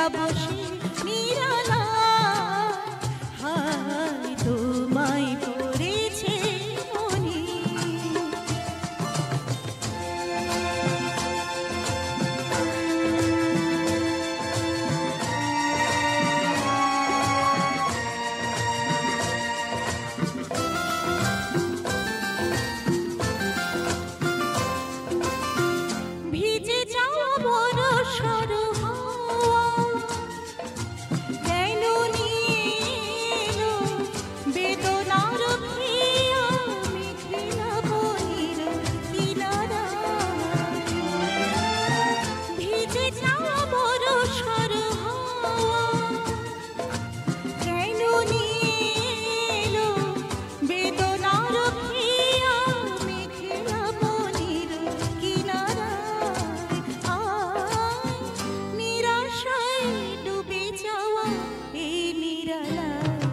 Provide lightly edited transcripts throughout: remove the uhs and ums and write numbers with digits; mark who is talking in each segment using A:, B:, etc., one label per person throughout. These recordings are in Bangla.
A: একলা বসে নিরালা হায় তোমায় পড়েছে মনে। ভিজে যাওয়া বরষার হাওয়া কেন নিয়ে এলো বেদনার খেয়া মেঘলা বনের কিনারায়। ভিজে যাওয়া বরষার হাওয়া কেন নিয়ে এলো বেদনার খেয়া মেঘলা বনের কিনারায়। আয় নিরাশায় ডুবে যাওয়া এই নিরালায়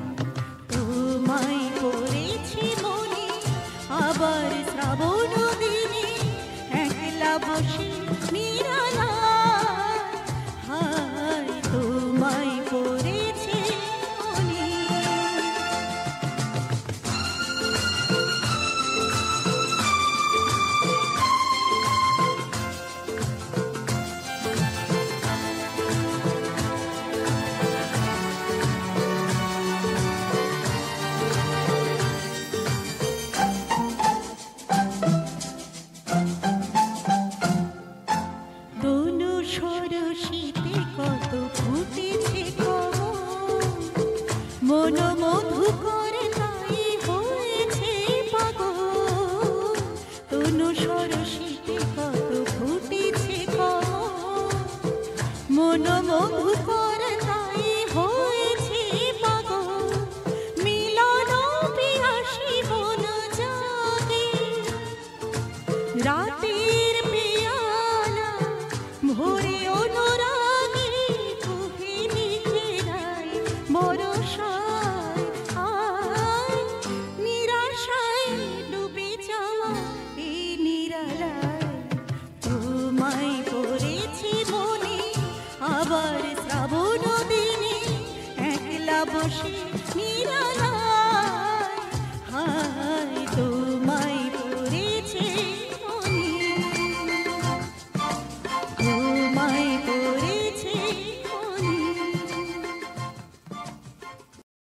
A: তোমায় পড়েছে মনে। আবার শ্রাবণ দিনে একলা বসে নিরালায় হায় তোমায় পড়েছে মনে। তনু ষোড়শীতে কত ফুটেছে কমল, মন মধুকর তাই হয়েছে পাগল। তনু ষোড়শীতে কত ফুটেছে কমল, মন মধুকর তাই হয়েছে পাগল। মিলন পিয়াসী বন জাগে রাতের পেয়ালা ভোরে অনুরাগে কুহে নিজেরাই বরষায়। আয় নিরাশায় ডুবে যাওয়া এই নিরালায় তোমায় পড়েছে মনে। আবার শ্রাবণ দিনে একলা বসে নিরালায়